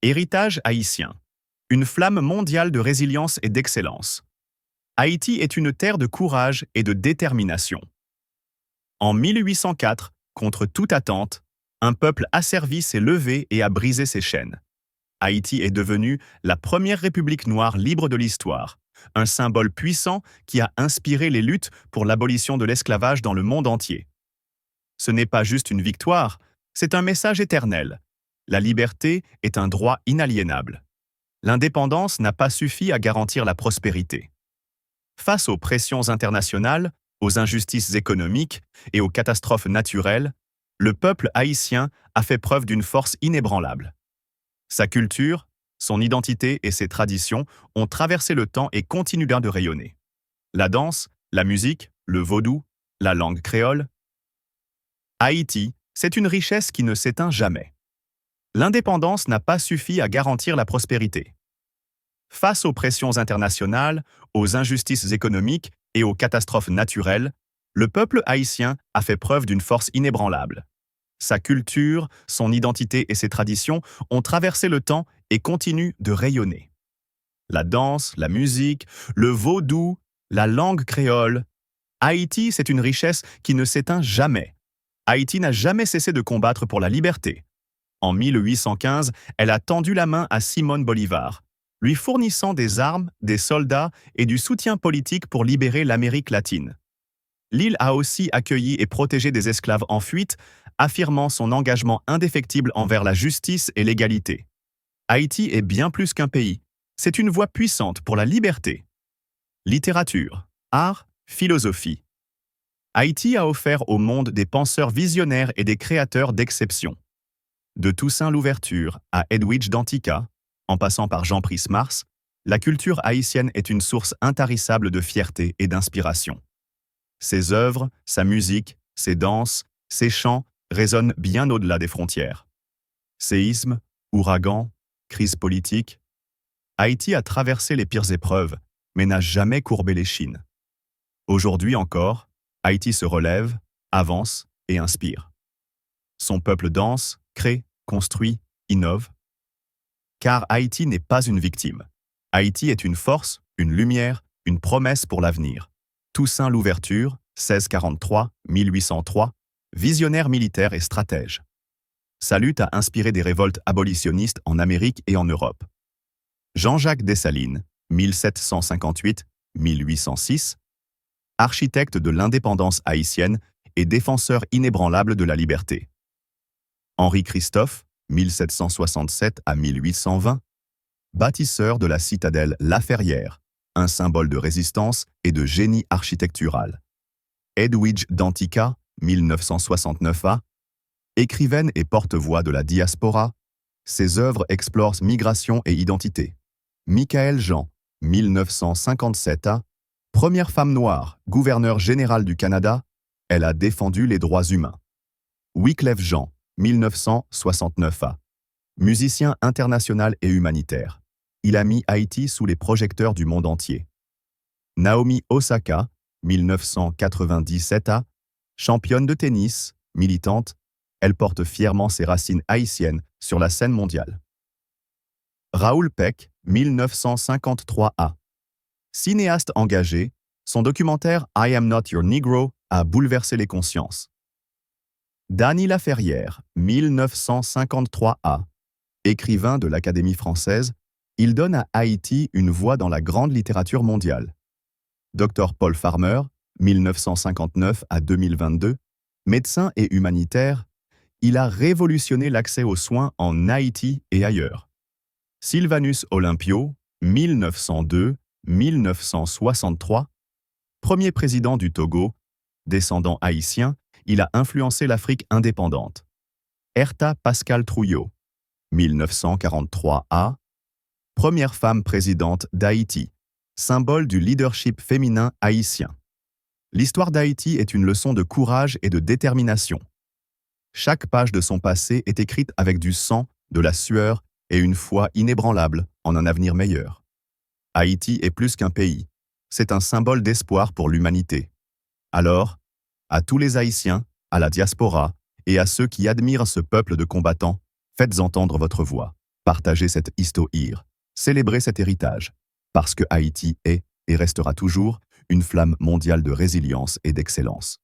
Héritage haïtien. Une flamme mondiale de résilience et d'excellence. Haïti est une terre de courage et de détermination. En 1804, contre toute attente, un peuple asservi s'est levé et a brisé ses chaînes. Haïti est devenue la première république noire libre de l'histoire, un symbole puissant qui a inspiré les luttes pour l'abolition de l'esclavage dans le monde entier. Ce n'est pas juste une victoire, c'est un message éternel. La liberté est un droit inaliénable. L'indépendance n'a pas suffi à garantir la prospérité. Face aux pressions internationales, aux injustices économiques et aux catastrophes naturelles, le peuple haïtien a fait preuve d'une force inébranlable. Sa culture, son identité et ses traditions ont traversé le temps et continuent de rayonner. La danse, la musique, le vaudou, la langue créole. Haïti, c'est une richesse qui ne s'éteint jamais. L'indépendance n'a pas suffi à garantir la prospérité. Face aux pressions internationales, aux injustices économiques et aux catastrophes naturelles, le peuple haïtien a fait preuve d'une force inébranlable. Sa culture, son identité et ses traditions ont traversé le temps et continuent de rayonner. La danse, la musique, le vaudou, la langue créole. Haïti, c'est une richesse qui ne s'éteint jamais. Haïti n'a jamais cessé de combattre pour la liberté. En 1815, elle a tendu la main à Simón Bolívar, lui fournissant des armes, des soldats et du soutien politique pour libérer l'Amérique latine. L'île a aussi accueilli et protégé des esclaves en fuite, affirmant son engagement indéfectible envers la justice et l'égalité. Haïti est bien plus qu'un pays, c'est une voix puissante pour la liberté. Littérature, art, philosophie. Haïti a offert au monde des penseurs visionnaires et des créateurs d'exception. De Toussaint Louverture à Edwidge Danticat, en passant par Jean Pries-Mars, la culture haïtienne est une source intarissable de fierté et d'inspiration. Ses œuvres, sa musique, ses danses, ses chants résonnent bien au-delà des frontières. Séismes, ouragans, crise politique. Haïti a traversé les pires épreuves, mais n'a jamais courbé l'échine. Aujourd'hui encore, Haïti se relève, avance et inspire. Son peuple danse, crée, construit, innove. Car Haïti n'est pas une victime. Haïti est une force, une lumière, une promesse pour l'avenir. Toussaint Louverture, 1643-1803, visionnaire militaire et stratège. Sa lutte a inspiré des révoltes abolitionnistes en Amérique et en Europe. Jean-Jacques Dessalines, 1758-1806, architecte de l'indépendance haïtienne et défenseur inébranlable de la liberté. Henri Christophe, 1767 à 1820, bâtisseur de la citadelle La Ferrière, un symbole de résistance et de génie architectural. Edwidge Danticat, 1969 à, écrivaine et porte-voix de la diaspora, ses œuvres explorent migration et identité. Michaëlle Jean, 1957 à, première femme noire, gouverneure générale du Canada, elle a défendu les droits humains. Wyclef Jean, 1969 à, musicien international et humanitaire. Il a mis Haïti sous les projecteurs du monde entier. Naomi Osaka, 1997 à, championne de tennis, militante, elle porte fièrement ses racines haïtiennes sur la scène mondiale. Raoul Peck, 1953 à, cinéaste engagé, son documentaire I Am Not Your Negro a bouleversé les consciences. Dany Laferrière, 1953 à, écrivain de l'Académie française, il donne à Haïti une voix dans la grande littérature mondiale. Dr Paul Farmer, 1959 à 2022, médecin et humanitaire, il a révolutionné l'accès aux soins en Haïti et ailleurs. Sylvanus Olympio, 1902-1963, premier président du Togo, descendant haïtien, il a influencé l'Afrique indépendante. Herta Pascal Trouillot, 1943 à, première femme présidente d'Haïti, symbole du leadership féminin haïtien. L'histoire d'Haïti est une leçon de courage et de détermination. Chaque page de son passé est écrite avec du sang, de la sueur et une foi inébranlable en un avenir meilleur. Haïti est plus qu'un pays, c'est un symbole d'espoir pour l'humanité. Alors, à tous les Haïtiens, à la diaspora et à ceux qui admirent ce peuple de combattants, faites entendre votre voix. Partagez cette histoire, célébrez cet héritage, parce que Haïti est et restera toujours une flamme mondiale de résilience et d'excellence.